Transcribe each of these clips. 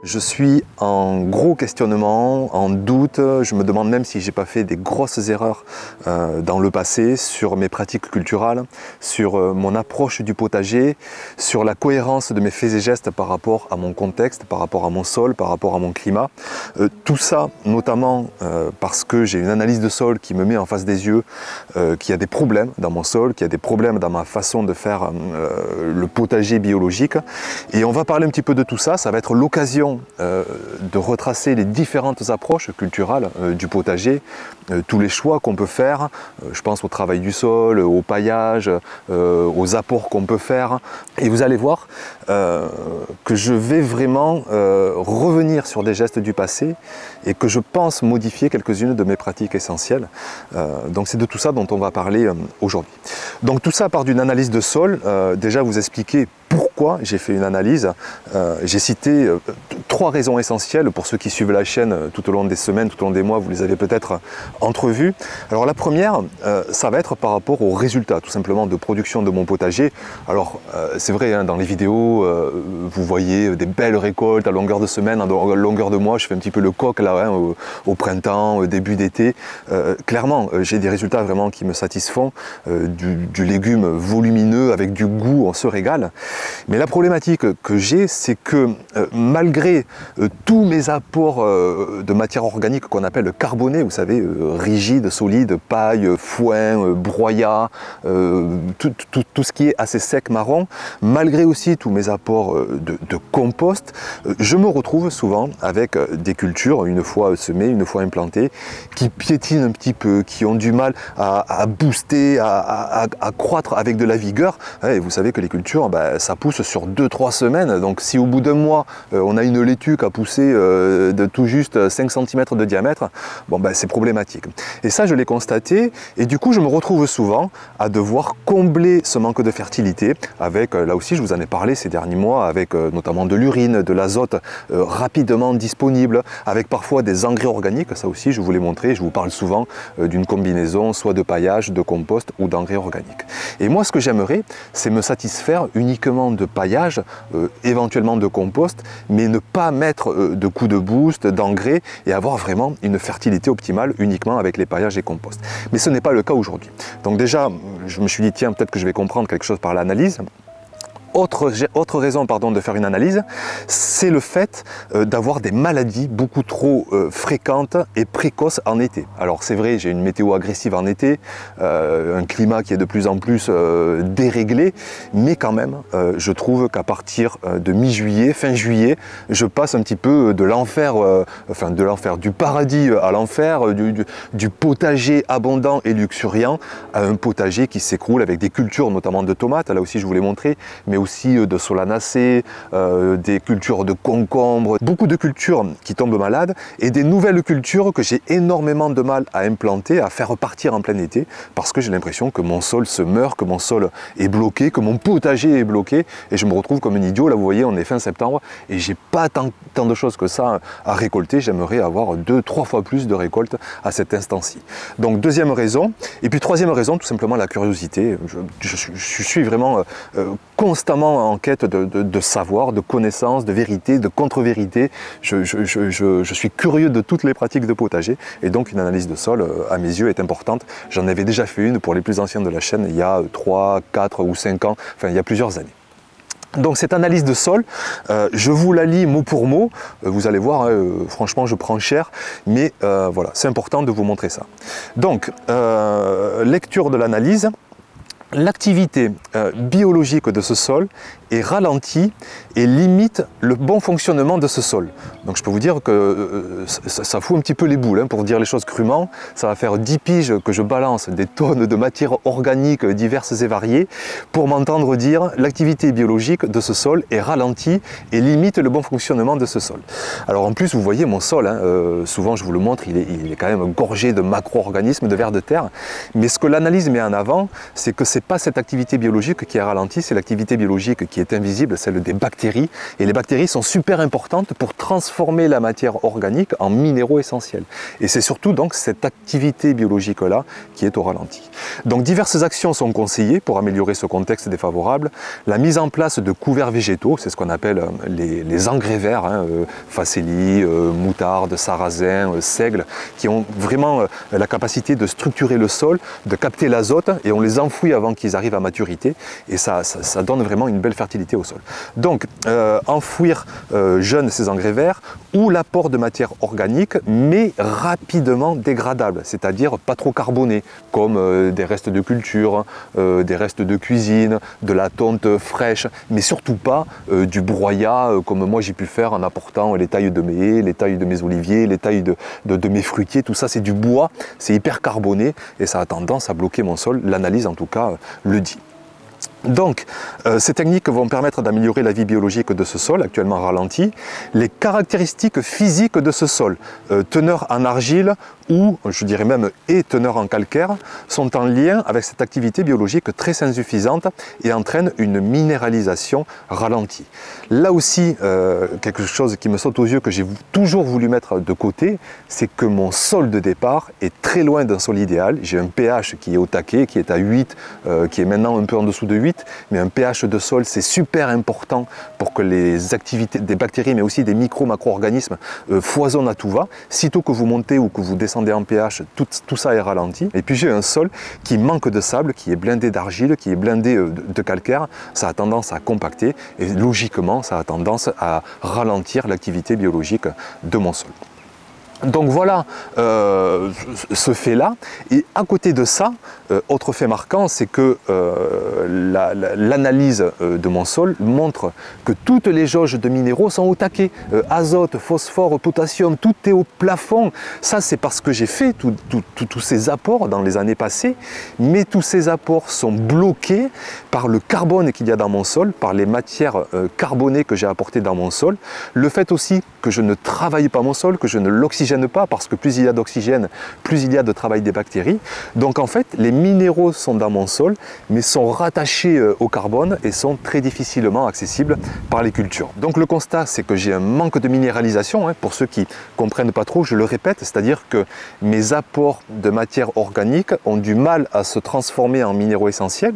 Je suis en gros questionnement, en doute, je me demande même si j'ai pas fait des grosses erreurs dans le passé sur mes pratiques culturales, sur mon approche du potager, sur la cohérence de mes faits et gestes par rapport à mon contexte, par rapport à mon sol, par rapport à mon climat. Tout ça notamment parce que j'ai une analyse de sol qui me met en face des yeux qu'il y a des problèmes dans mon sol, qu'il y a des problèmes dans ma façon de faire le potager biologique. Et on va parler un petit peu de tout ça, ça va être l'occasion de retracer les différentes approches culturelles du potager, tous les choix qu'on peut faire, je pense au travail du sol, au paillage, aux apports qu'on peut faire. Et vous allez voir que je vais vraiment revenir sur des gestes du passé et que je pense modifier quelques-unes de mes pratiques essentielles. Donc c'est de tout ça dont on va parler aujourd'hui. Donc tout ça part d'une analyse de sol, déjà vous expliquer pourquoi j'ai fait une analyse. J'ai cité trois raisons essentielles pour ceux qui suivent la chaîne tout au long des semaines, tout au long des mois, vous les avez peut-être entrevues. Alors la première, ça va être par rapport aux résultats tout simplement de production de mon potager. Alors c'est vrai, hein, dans les vidéos, vous voyez des belles récoltes à longueur de semaine, à longueur de mois, je fais un petit peu le coq là, hein, au printemps, au début d'été. Clairement, j'ai des résultats vraiment qui me satisfont, du légume volumineux avec du goût, on se régale. Mais la problématique que j'ai, c'est que malgré tous mes apports de matière organique qu'on appelle carbonée, vous savez, rigide, solide, paille, foin, broyat, tout ce qui est assez sec, marron, malgré aussi tous mes apports de compost, je me retrouve souvent avec des cultures, une fois semées, une fois implantées, qui piétinent un petit peu, qui ont du mal à booster, à croître avec de la vigueur. Et vous savez que les cultures, ça pousse sur 2-3 semaines, donc si au bout d'un mois on a une laitue qui a poussé de tout juste 5 cm de diamètre, bon c'est problématique. Et ça je l'ai constaté, et du coup je me retrouve souvent à devoir combler ce manque de fertilité avec, là aussi je vous en ai parlé ces derniers mois, avec notamment de l'urine, de l'azote rapidement disponible, avec parfois des engrais organiques, ça aussi je vous l'ai montré, je vous parle souvent d'une combinaison soit de paillage, de compost ou d'engrais organiques. Et moi ce que j'aimerais, c'est me satisfaire uniquement de paillage, éventuellement de compost, mais ne pas mettre de coups de boost, d'engrais et avoir vraiment une fertilité optimale uniquement avec les paillages et compost. Mais ce n'est pas le cas aujourd'hui. Donc déjà, je me suis dit, tiens, peut-être que je vais comprendre quelque chose par l'analyse. Autre raison de faire une analyse, c'est le fait d'avoir des maladies beaucoup trop fréquentes et précoces en été. Alors c'est vrai, j'ai une météo agressive en été, un climat qui est de plus en plus déréglé, mais quand même, je trouve qu'à partir de mi-juillet, fin juillet, je passe un petit peu de l'enfer, du paradis à l'enfer, du potager abondant et luxuriant à un potager qui s'écroule avec des cultures, notamment de tomates, là aussi je vous l'ai montré, mais aussi de solanacées, des cultures de concombres, beaucoup de cultures qui tombent malades et des nouvelles cultures que j'ai énormément de mal à implanter, à faire partir en plein été parce que j'ai l'impression que mon sol se meurt, que mon sol est bloqué, que mon potager est bloqué et je me retrouve comme un idiot. Là vous voyez, on est fin septembre et j'ai pas tant de choses que ça à récolter. J'aimerais avoir 2-3 fois plus de récoltes à cet instant-ci. Donc deuxième raison. Et puis troisième raison, tout simplement la curiosité. Je suis vraiment constamment en quête de savoir, de connaissances, de vérité, de contre-vérité. Je suis curieux de toutes les pratiques de potager et donc une analyse de sol, à mes yeux, est importante. J'en avais déjà fait une pour les plus anciens de la chaîne il y a 3, 4 ou 5 ans, enfin il y a plusieurs années. Donc cette analyse de sol, je vous la lis mot pour mot, vous allez voir, franchement je prends cher, mais voilà, c'est important de vous montrer ça. Donc, lecture de l'analyse. L'activité biologique de ce sol est ralentie et limite le bon fonctionnement de ce sol. Donc je peux vous dire que ça fout un petit peu les boules, hein, pour dire les choses crûment. Ça va faire 10 piges que je balance des tonnes de matières organiques diverses et variées pour m'entendre dire l'activité biologique de ce sol est ralentie et limite le bon fonctionnement de ce sol. Alors en plus vous voyez mon sol, hein, souvent je vous le montre, il est quand même gorgé de macro-organismes, de vers de terre. Mais ce que l'analyse met en avant, c'est que ces c'est pas cette activité biologique qui est ralentie, c'est l'activité biologique qui est invisible, celle des bactéries. Et les bactéries sont super importantes pour transformer la matière organique en minéraux essentiels. Et c'est surtout donc cette activité biologique-là qui est au ralenti. Donc diverses actions sont conseillées pour améliorer ce contexte défavorable. La mise en place de couverts végétaux, c'est ce qu'on appelle les engrais verts, hein, facélie, moutarde, sarrasin, seigle, qui ont vraiment la capacité de structurer le sol, de capter l'azote, et on les enfouit avant qu'ils arrivent à maturité, et ça donne vraiment une belle fertilité au sol. Donc enfouir jeunes ces engrais verts, ou l'apport de matière organique, mais rapidement dégradable, c'est-à-dire pas trop carboné, comme des restes de culture, des restes de cuisine, de la tonte fraîche, mais surtout pas du broyat, comme moi j'ai pu faire en apportant les tailles de mes haies, les tailles de mes oliviers, les tailles de mes fruitiers, tout ça c'est du bois, c'est hyper carboné, et ça a tendance à bloquer mon sol, l'analyse en tout cas le dit. Donc, ces techniques vont permettre d'améliorer la vie biologique de ce sol, actuellement ralenti. Les caractéristiques physiques de ce sol, teneur en argile ou, je dirais même, et teneur en calcaire, sont en lien avec cette activité biologique très insuffisante et entraînent une minéralisation ralentie. Là aussi, quelque chose qui me saute aux yeux, que j'ai toujours voulu mettre de côté, c'est que mon sol de départ est très loin d'un sol idéal. J'ai un pH qui est au taquet, qui est à 8, qui est maintenant un peu en dessous de 8, mais un pH de sol c'est super important pour que les activités des bactéries mais aussi des micro-macro-organismes foisonnent à tout va. Sitôt que vous montez ou que vous descendez en pH, tout ça est ralenti. Et puis j'ai un sol qui manque de sable, qui est blindé d'argile, qui est blindé de calcaire, ça a tendance à compacter et logiquement ça a tendance à ralentir l'activité biologique de mon sol. Donc voilà ce fait-là, et à côté de ça, autre fait marquant, c'est que l'analyse de mon sol montre que toutes les jauges de minéraux sont au taquet. Azote, phosphore, potassium, tout est au plafond. Ça c'est parce que j'ai fait tous ces apports dans les années passées, mais tous ces apports sont bloqués par le carbone qu'il y a dans mon sol, par les matières carbonées que j'ai apportées dans mon sol, le fait aussi que je ne travaille pas mon sol, que je ne l'oxygène pas, parce que plus il y a d'oxygène, plus il y a de travail des bactéries. Donc en fait, les minéraux sont dans mon sol, mais sont rattachés au carbone et sont très difficilement accessibles par les cultures. Donc le constat, c'est que j'ai un manque de minéralisation, hein, pour ceux qui ne comprennent pas trop, je le répète, c'est-à-dire que mes apports de matière organique ont du mal à se transformer en minéraux essentiels.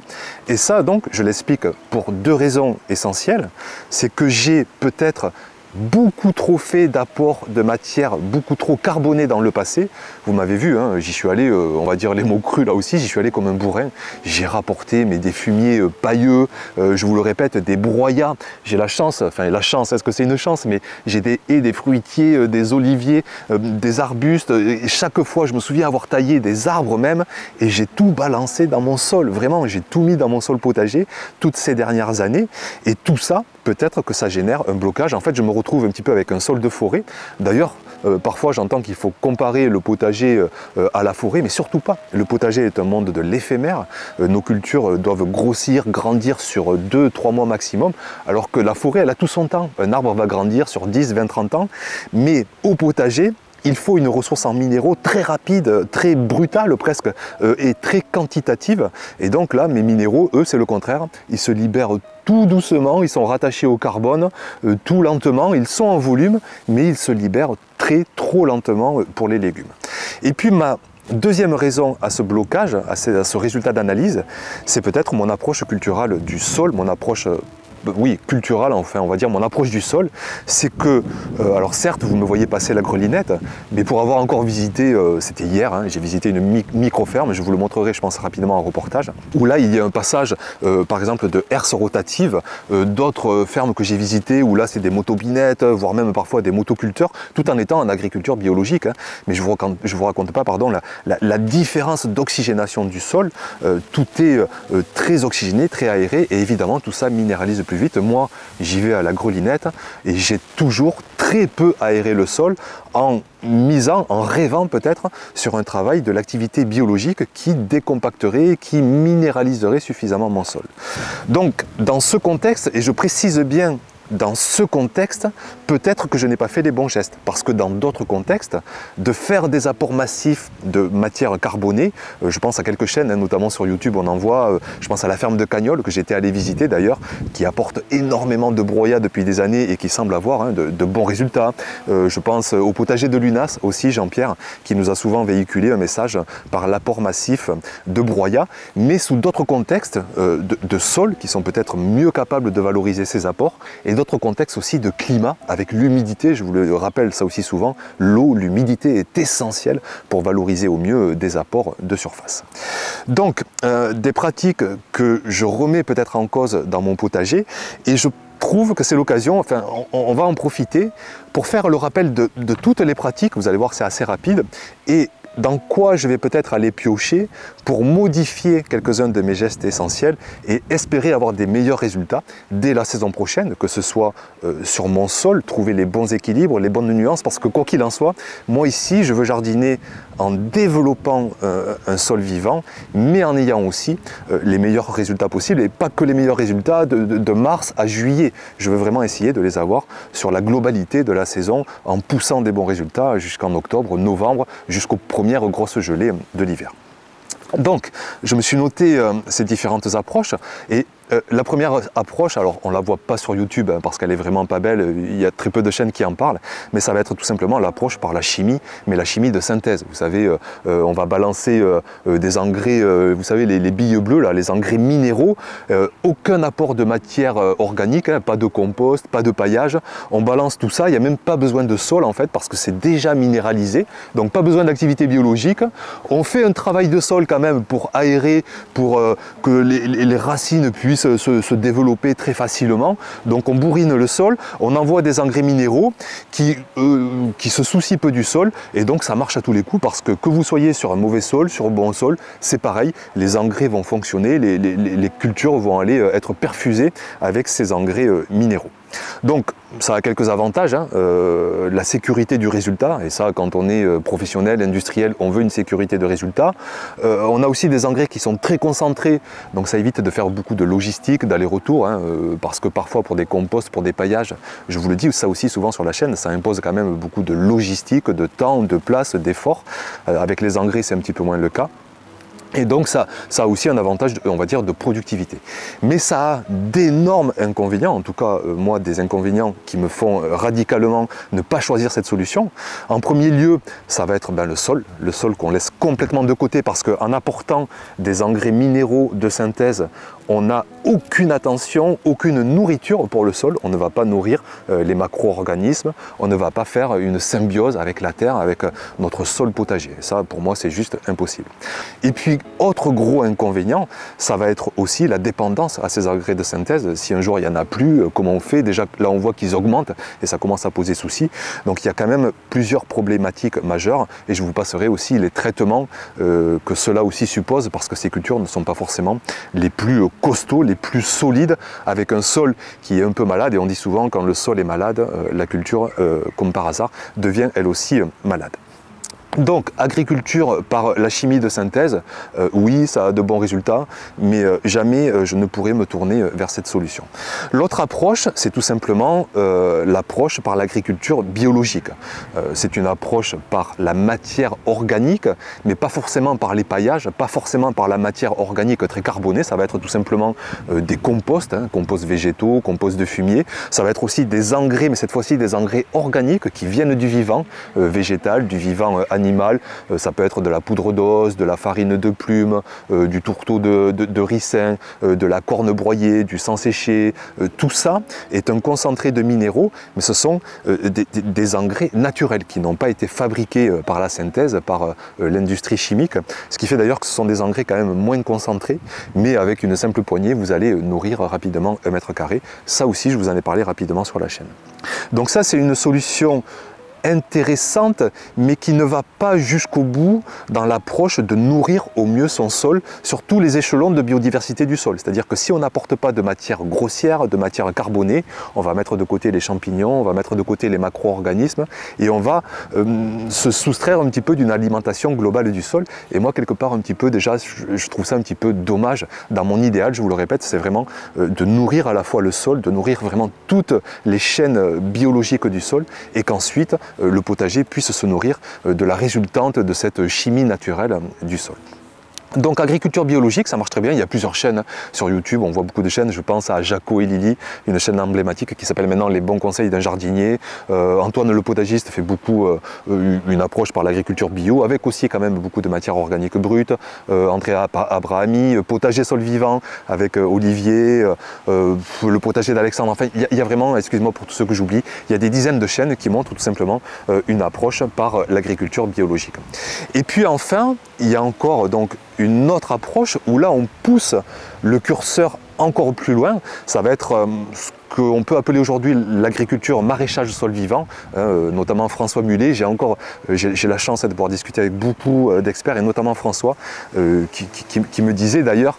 Et ça, donc, je l'explique pour deux raisons essentielles. C'est que j'ai peut-être beaucoup trop fait d'apports de matière, beaucoup trop carboné dans le passé. Vous m'avez vu, hein, j'y suis allé, on va dire les mots crus là aussi, j'y suis allé comme un bourrin. J'ai rapporté des fumiers pailleux, je vous le répète, des broyats. J'ai la chance, enfin la chance, est-ce que c'est une chance, mais j'ai des haies, des fruitiers, des oliviers, des arbustes. Et chaque fois, je me souviens avoir taillé des arbres même, et j'ai tout balancé dans mon sol. Vraiment, j'ai tout mis dans mon sol potager toutes ces dernières années. Et tout ça, peut-être que ça génère un blocage. En fait, je me retrouve un petit peu avec un sol de forêt. D'ailleurs, parfois j'entends qu'il faut comparer le potager à la forêt, mais surtout pas. Le potager est un monde de l'éphémère. Nos cultures doivent grossir, grandir sur 2-3 mois maximum, alors que la forêt, elle a tout son temps. Un arbre va grandir sur 10, 20, 30 ans, mais au potager, il faut une ressource en minéraux très rapide, très brutale presque, et très quantitative. Et donc là, mes minéraux, eux, c'est le contraire. Ils se libèrent tout doucement, ils sont rattachés au carbone, tout lentement. Ils sont en volume, mais ils se libèrent trop lentement pour les légumes. Et puis ma deuxième raison à ce blocage, à ce résultat d'analyse, c'est peut-être mon approche culturelle du sol, mon approche oui, culturelle, enfin on va dire mon approche du sol, c'est que, alors certes vous me voyez passer la grelinette, mais pour avoir encore visité, c'était hier, hein, j'ai visité une micro-ferme, je vous le montrerai je pense rapidement en reportage, où là il y a un passage par exemple de herse rotative, d'autres fermes que j'ai visitées où là c'est des motobinettes, voire même parfois des motoculteurs, tout en étant en agriculture biologique, hein, mais je vous raconte pas pardon, la différence d'oxygénation du sol, tout est très oxygéné, très aéré, et évidemment tout ça minéralise plus vite. Moi j'y vais à la grelinette et j'ai toujours très peu aéré le sol en rêvant peut-être sur un travail de l'activité biologique qui décompacterait, qui minéraliserait suffisamment mon sol. Donc dans ce contexte, et je précise bien dans ce contexte, peut-être que je n'ai pas fait les bons gestes. Parce que dans d'autres contextes, de faire des apports massifs de matière carbonée, je pense à quelques chaînes, hein, notamment sur YouTube, on en voit, je pense à la ferme de Cagnols, que j'étais allé visiter d'ailleurs, qui apporte énormément de broyat depuis des années et qui semble avoir hein, de bons résultats. Je pense au potager de l'UNAS aussi, Jean-Pierre, qui nous a souvent véhiculé un message par l'apport massif de broyat, mais sous d'autres contextes de sol qui sont peut-être mieux capables de valoriser ces apports, et d'autres contextes aussi de climat, avec l'humidité, je vous le rappelle ça aussi souvent, l'eau, l'humidité est essentielle pour valoriser au mieux des apports de surface. Donc, des pratiques que je remets peut-être en cause dans mon potager, et je trouve que c'est l'occasion, enfin on va en profiter pour faire le rappel de toutes les pratiques, vous allez voir c'est assez rapide, et dans quoi je vais peut-être aller piocher pour modifier quelques-uns de mes gestes essentiels et espérer avoir des meilleurs résultats dès la saison prochaine, que ce soit sur mon sol, trouver les bons équilibres, les bonnes nuances, parce que quoi qu'il en soit, moi ici je veux jardiner en développant un sol vivant, mais en ayant aussi les meilleurs résultats possibles, et pas que les meilleurs résultats de mars à juillet. Je veux vraiment essayer de les avoir sur la globalité de la saison, en poussant des bons résultats jusqu'en octobre, novembre, jusqu'aux premières grosses gelées de l'hiver. Donc, je me suis noté ces différentes approches, et la première approche, alors on ne la voit pas sur YouTube hein, parce qu'elle est vraiment pas belle, il y a très peu de chaînes qui en parlent, mais ça va être tout simplement l'approche par la chimie, mais la chimie de synthèse. Vous savez, on va balancer des engrais, vous savez les billes bleues, là, les engrais minéraux, aucun apport de matière organique, hein, pas de compost, pas de paillage, on balance tout ça, il n'y a même pas besoin de sol en fait parce que c'est déjà minéralisé, donc pas besoin d'activité biologique. On fait un travail de sol quand même pour aérer, pour que les racines puissent se développer très facilement. Donc on bourrine le sol, on envoie des engrais minéraux qui se soucient peu du sol, et donc ça marche à tous les coups parce que vous soyez sur un mauvais sol, sur un bon sol, c'est pareil, les engrais vont fonctionner, les cultures vont aller être perfusées avec ces engrais minéraux. Donc ça a quelques avantages, hein. La sécurité du résultat, et ça quand on est professionnel, industriel, on veut une sécurité de résultat. On a aussi des engrais qui sont très concentrés, donc ça évite de faire beaucoup de logistique, d'aller-retour, hein, parce que parfois pour des composts, pour des paillages, je vous le dis ça aussi souvent sur la chaîne, ça impose quand même beaucoup de logistique, de temps, de place, d'effort. Avec les engrais c'est un petit peu moins le cas. Et donc ça a aussi un avantage, on va dire, de productivité. Mais ça a d'énormes inconvénients, en tout cas moi des inconvénients qui me font radicalement ne pas choisir cette solution. En premier lieu, ça va être le sol qu'on laisse complètement de côté parce qu'en apportant des engrais minéraux de synthèse, on n'a aucune attention, aucune nourriture pour le sol, on ne va pas nourrir les macro-organismes, on ne va pas faire une symbiose avec la terre, avec notre sol potager. Ça pour moi c'est juste impossible. Et puis autre gros inconvénient, ça va être aussi la dépendance à ces engrais de synthèse. Si un jour il n'y en a plus, comment on fait? Déjà là on voit qu'ils augmentent et ça commence à poser souci. Donc il y a quand même plusieurs problématiques majeures et je vous passerai aussi les traitements que cela aussi suppose parce que ces cultures ne sont pas forcément les plus costauds, les plus solides, avec un sol qui est un peu malade, et on dit souvent quand le sol est malade, la culture, comme par hasard, devient elle aussi malade. Donc, agriculture par la chimie de synthèse, oui, ça a de bons résultats, mais jamais je ne pourrais me tourner vers cette solution. L'autre approche, c'est tout simplement l'approche par l'agriculture biologique. C'est une approche par la matière organique, mais pas forcément par les paillages, pas forcément par la matière organique très carbonée, ça va être tout simplement des composts, hein, composts végétaux, composts de fumier, ça va être aussi des engrais, mais cette fois-ci des engrais organiques qui viennent du vivant végétal, du vivant animal. Ça peut être de la poudre d'os, de la farine de plume, du tourteau de ricin, de la corne broyée, du sang séché. Tout ça est un concentré de minéraux, mais ce sont des engrais naturels qui n'ont pas été fabriqués par la synthèse, par l'industrie chimique. Ce qui fait d'ailleurs que ce sont des engrais quand même moins concentrés, mais avec une simple poignée, vous allez nourrir rapidement 1 mètre carré. Ça aussi, je vous en ai parlé rapidement sur la chaîne. Donc ça, c'est une solution intéressante, mais qui ne va pas jusqu'au bout dans l'approche de nourrir au mieux son sol sur tous les échelons de biodiversité du sol. C'est-à-dire que si on n'apporte pas de matière grossière, de matière carbonée, on va mettre de côté les champignons, on va mettre de côté les macro-organismes et on va se soustraire un petit peu d'une alimentation globale du sol. Et moi, quelque part, un petit peu déjà, je trouve ça un petit peu dommage. Dans mon idéal, je vous le répète, c'est vraiment de nourrir à la fois le sol, de nourrir vraiment toutes les chaînes biologiques du sol et qu'ensuite le potager puisse se nourrir de la résultante de cette chimie naturelle du sol. Donc agriculture biologique, ça marche très bien, il y a plusieurs chaînes sur YouTube, on voit beaucoup de chaînes, je pense à Jaco et Lily, une chaîne emblématique qui s'appelle maintenant Les bons conseils d'un jardinier. Antoine le potagiste fait beaucoup une approche par l'agriculture bio, avec aussi quand même beaucoup de matières organiques brutes. Andrea Abrahami, potager sol vivant avec Olivier, le potager d'Alexandre, enfin il y a vraiment, excusez-moi pour tous ceux que j'oublie, il y a des dizaines de chaînes qui montrent tout simplement une approche par l'agriculture biologique. Et puis enfin, il y a encore donc une autre approche où là on pousse le curseur encore plus loin, ça va être ce qu'on peut appeler aujourd'hui l'agriculture maraîchage sol vivant, notamment François Mullet. J'ai la chance de pouvoir discuter avec beaucoup d'experts et notamment François qui me disait d'ailleurs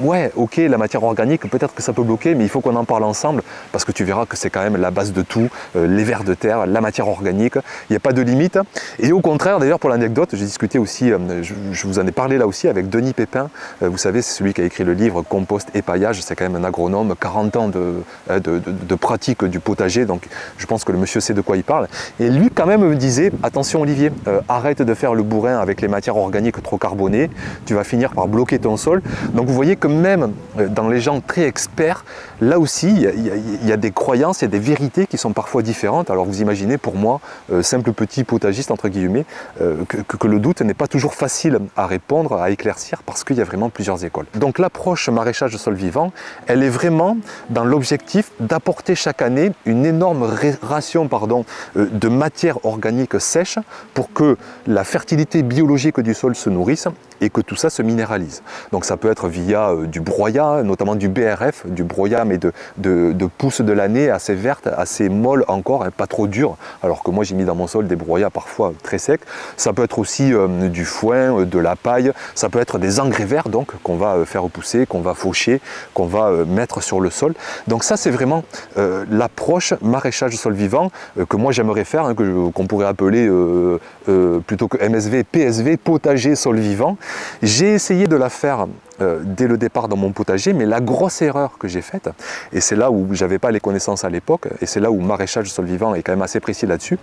ouais ok la matière organique peut-être que ça peut bloquer mais il faut qu'on en parle ensemble parce que tu verras que c'est quand même la base de tout, les vers de terre, la matière organique, il n'y a pas de limite. Et au contraire d'ailleurs pour l'anecdote j'ai discuté aussi, je vous en ai parlé là aussi avec Denis Pépin, vous savez c'est celui qui a écrit le livre Compost et paillage, c'est quand même un agronome, 40 ans de pratique du potager, donc je pense que le monsieur sait de quoi il parle. Et lui quand même me disait, attention Olivier, arrête de faire le bourrin avec les matières organiques trop carbonées, tu vas finir par bloquer ton sol. Donc vous voyez que même dans les gens très experts, là aussi il y a des croyances, il y a des vérités qui sont parfois différentes. Alors vous imaginez pour moi, simple petit potagiste entre guillemets, que le doute n'est pas toujours facile à répondre, à éclaircir, parce qu'il y a vraiment plusieurs écoles. Donc l'approche maraîchage sol vivant, elle est vraiment dans l'objectif d'apporter chaque année une énorme ration de matière organique sèche pour que la fertilité biologique du sol se nourrisse et que tout ça se minéralise. Donc ça peut être via du broyat, notamment du BRF, du broyat mais de pousses de l'année assez vertes, assez molles encore, hein, pas trop dures, alors que moi j'ai mis dans mon sol des broyats parfois très secs. Ça peut être aussi du foin, de la paille, ça peut être des engrais verts donc qu'on va faire repousser, qu'on va faucher, qu'on va mettre sur le sol. Donc ça c'est vraiment l'approche maraîchage sol vivant que moi j'aimerais faire, hein, qu'on pourrait appeler plutôt que MSV, PSV, potager sol vivant. J'ai essayé de la faire dès le départ dans mon potager, mais la grosse erreur que j'ai faite, et c'est là où j'avais pas les connaissances à l'époque, et c'est là où maraîchage sol vivant est quand même assez précis là-dessus,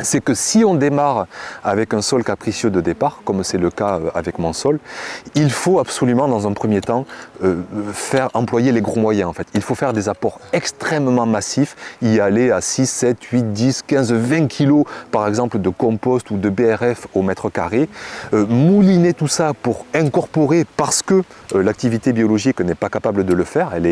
c'est que si on démarre avec un sol capricieux de départ, comme c'est le cas avec mon sol, il faut absolument dans un premier temps faire employer les gros moyens en fait. Il faut faire des apports extrêmement massifs, y aller à 6, 7, 8, 10, 15, 20 kg par exemple de compost ou de BRF au mètre carré, mouliner tout ça pour incorporer parce que l'activité biologique n'est pas capable de le faire, elle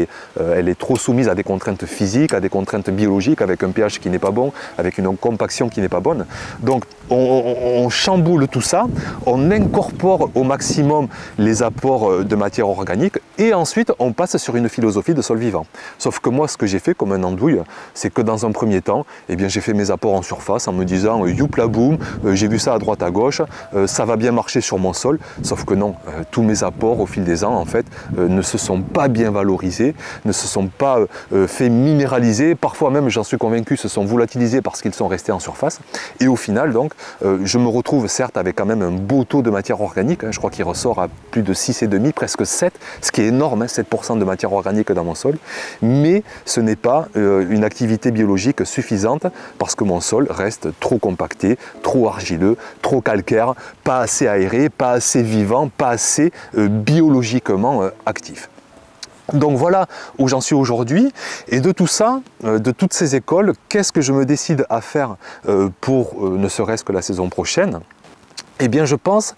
est trop soumise à des contraintes physiques, à des contraintes biologiques, avec un pH qui n'est pas bon, avec une compaction qui n'est pas bonne. Donc on chamboule tout ça, on incorpore au maximum les apports de matière organique et ensuite on passe sur une philosophie de sol vivant. Sauf que moi ce que j'ai fait comme un andouille, c'est que dans un premier temps, eh bien, j'ai fait mes apports en surface en me disant youpla boum, j'ai vu ça à droite à gauche, ça va bien marcher sur mon sol. Sauf que non, tous mes apports au fil des ans en fait ne se sont pas bien valorisés, ne se sont pas fait minéraliser, parfois même j'en suis convaincu se sont volatilisés parce qu'ils sont restés en surface. Et au final, donc, je me retrouve certes avec quand même un beau taux de matière organique, hein, je crois qu'il ressort à plus de 6,5, presque 7, ce qui est énorme, hein, 7% de matière organique dans mon sol, mais ce n'est pas une activité biologique suffisante parce que mon sol reste trop compacté, trop argileux, trop calcaire, pas assez aéré, pas assez vivant, pas assez biologiquement actif. Donc voilà où j'en suis aujourd'hui, et de tout ça, de toutes ces écoles, qu'est-ce que je me décide à faire pour ne serait-ce que la saison prochaine ? eh bien je pense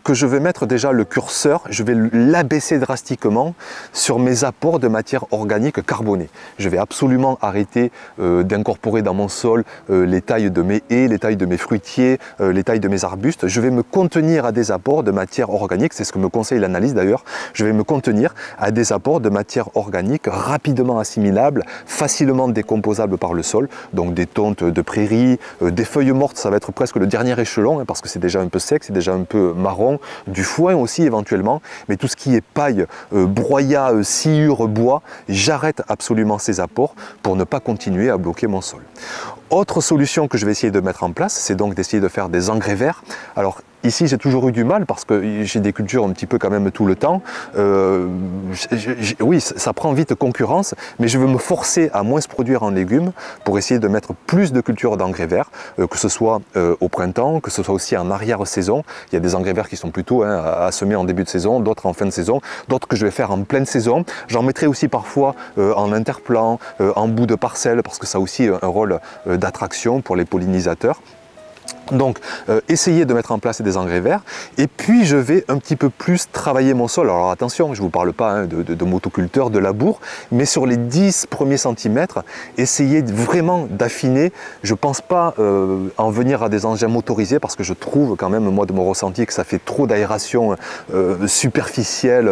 que je vais mettre déjà le curseur, je vais l'abaisser drastiquement sur mes apports de matière organique carbonée. Je vais absolument arrêter d'incorporer dans mon sol les tailles de mes haies, les tailles de mes fruitiers, les tailles de mes arbustes. Je vais me contenir à des apports de matière organique, c'est ce que me conseille l'analyse d'ailleurs. Je vais me contenir à des apports de matière organique rapidement assimilables, facilement décomposables par le sol, donc des tontes de prairies, des feuilles mortes, ça va être presque le dernier échelon, hein, parce que c'est déjà un peu sec, c'est déjà un peu marron, du foin aussi éventuellement, mais tout ce qui est paille, broyat, sciure, bois, j'arrête absolument ces apports pour ne pas continuer à bloquer mon sol. Autre solution que je vais essayer de mettre en place, c'est donc d'essayer de faire des engrais verts. Alors ici j'ai toujours eu du mal parce que j'ai des cultures un petit peu quand même tout le temps. Oui, ça prend vite concurrence, mais je veux me forcer à moins se produire en légumes pour essayer de mettre plus de cultures d'engrais verts, que ce soit au printemps, que ce soit aussi en arrière-saison. Il y a des engrais verts qui sont plutôt à semer en début de saison, d'autres en fin de saison, d'autres que je vais faire en pleine saison. J'en mettrai aussi parfois en interplant, en bout de parcelle, parce que ça a aussi un rôle d'attraction pour les pollinisateurs. Donc, essayez de mettre en place des engrais verts. Et puis, je vais un petit peu plus travailler mon sol. Alors, attention, je ne vous parle pas de motoculteur, de labour, mais sur les 10 premiers centimètres, essayez vraiment d'affiner. Je ne pense pas en venir à des engins motorisés parce que je trouve quand même, moi, de mon ressenti, que ça fait trop d'aération superficielle,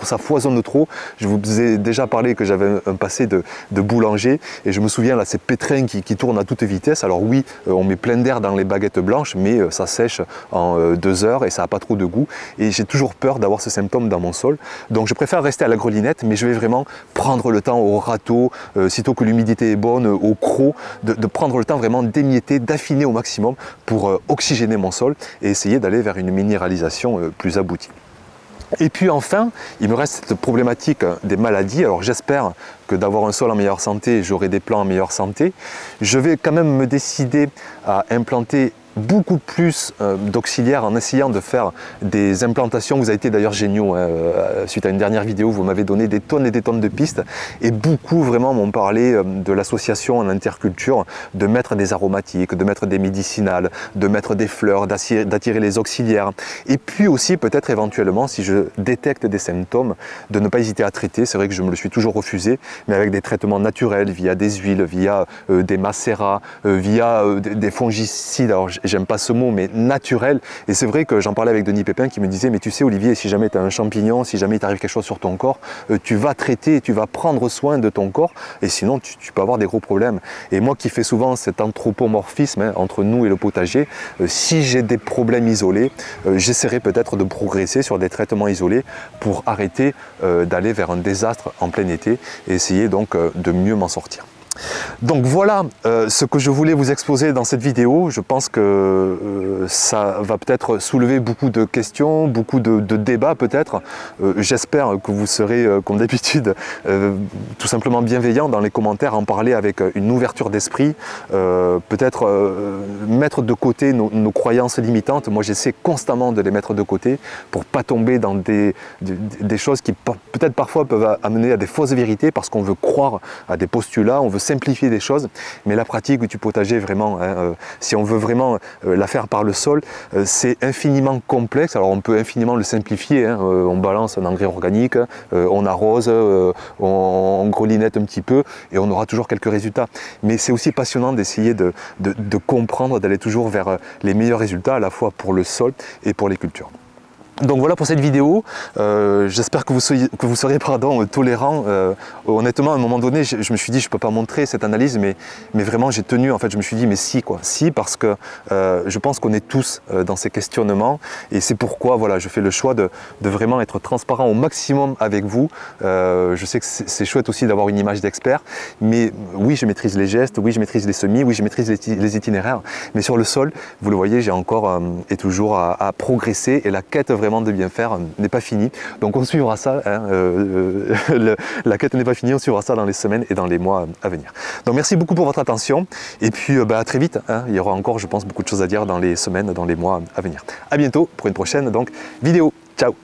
ça foisonne trop. Je vous ai déjà parlé que j'avais un passé de boulanger et je me souviens, là, ces pétrins qui tournent à toute vitesse. Alors oui, on met plein d'air dans les baguettes blanches, mais ça sèche en 2 heures et ça n'a pas trop de goût. Et j'ai toujours peur d'avoir ce symptôme dans mon sol. Donc je préfère rester à la grelinette, mais je vais vraiment prendre le temps au râteau, sitôt que l'humidité est bonne, au croc, de prendre le temps vraiment d'émietter, d'affiner au maximum pour oxygéner mon sol et essayer d'aller vers une minéralisation plus aboutie. Et puis enfin, il me reste cette problématique des maladies. Alors j'espère que d'avoir un sol en meilleure santé, j'aurai des plants en meilleure santé. Je vais quand même me décider à implanter beaucoup plus d'auxiliaires en essayant de faire des implantations. Vous avez été d'ailleurs géniaux, suite à une dernière vidéo, vous m'avez donné des tonnes et des tonnes de pistes et beaucoup vraiment m'ont parlé de l'association en interculture, de mettre des aromatiques, de mettre des médicinales, de mettre des fleurs, d'attirer les auxiliaires et puis aussi peut-être éventuellement si je détecte des symptômes de ne pas hésiter à traiter. C'est vrai que je me le suis toujours refusé, mais avec des traitements naturels via des huiles, via des macérats, via des fongicides. Alors j'aime pas ce mot, mais naturel. Et c'est vrai que j'en parlais avec Denis Pépin qui me disait, mais tu sais Olivier, si jamais tu as un champignon, si jamais il t'arrive quelque chose sur ton corps, tu vas traiter, tu vas prendre soin de ton corps, et sinon tu peux avoir des gros problèmes. Et moi qui fais souvent cet anthropomorphisme entre nous et le potager, si j'ai des problèmes isolés, j'essaierai peut-être de progresser sur des traitements isolés pour arrêter d'aller vers un désastre en plein été et essayer donc de mieux m'en sortir. Donc voilà ce que je voulais vous exposer dans cette vidéo. Je pense que ça va peut-être soulever beaucoup de questions, beaucoup de débats peut-être. J'espère que vous serez, comme d'habitude, tout simplement bienveillant dans les commentaires, en parler avec une ouverture d'esprit, peut-être mettre de côté nos croyances limitantes. Moi j'essaie constamment de les mettre de côté pour pas tomber dans des choses qui peut-être parfois peuvent amener à des fausses vérités parce qu'on veut croire à des postulats, on veut simplifier des choses, mais la pratique du potager vraiment, si on veut vraiment la faire par le sol, c'est infiniment complexe. Alors on peut infiniment le simplifier, on balance un engrais organique, on arrose, on grelinette un petit peu et on aura toujours quelques résultats. Mais c'est aussi passionnant d'essayer de comprendre, d'aller toujours vers les meilleurs résultats à la fois pour le sol et pour les cultures. Donc voilà pour cette vidéo, j'espère que vous serez tolérants. Honnêtement à un moment donné je me suis dit je ne peux pas montrer cette analyse mais vraiment j'ai tenu, en fait je me suis dit mais si quoi, si parce que je pense qu'on est tous dans ces questionnements et c'est pourquoi voilà, je fais le choix de vraiment être transparent au maximum avec vous. Je sais que c'est chouette aussi d'avoir une image d'expert, mais oui je maîtrise les gestes, oui je maîtrise les semis, oui je maîtrise les itinéraires, mais sur le sol, vous le voyez, j'ai encore et toujours à progresser et la quête vraiment de bien faire n'est pas finie. Donc on suivra ça, la quête n'est pas finie, on suivra ça dans les semaines et dans les mois à venir. Donc merci beaucoup pour votre attention et puis à très vite. Il y aura encore je pense beaucoup de choses à dire dans les semaines, dans les mois à venir. À bientôt pour une prochaine donc vidéo. Ciao.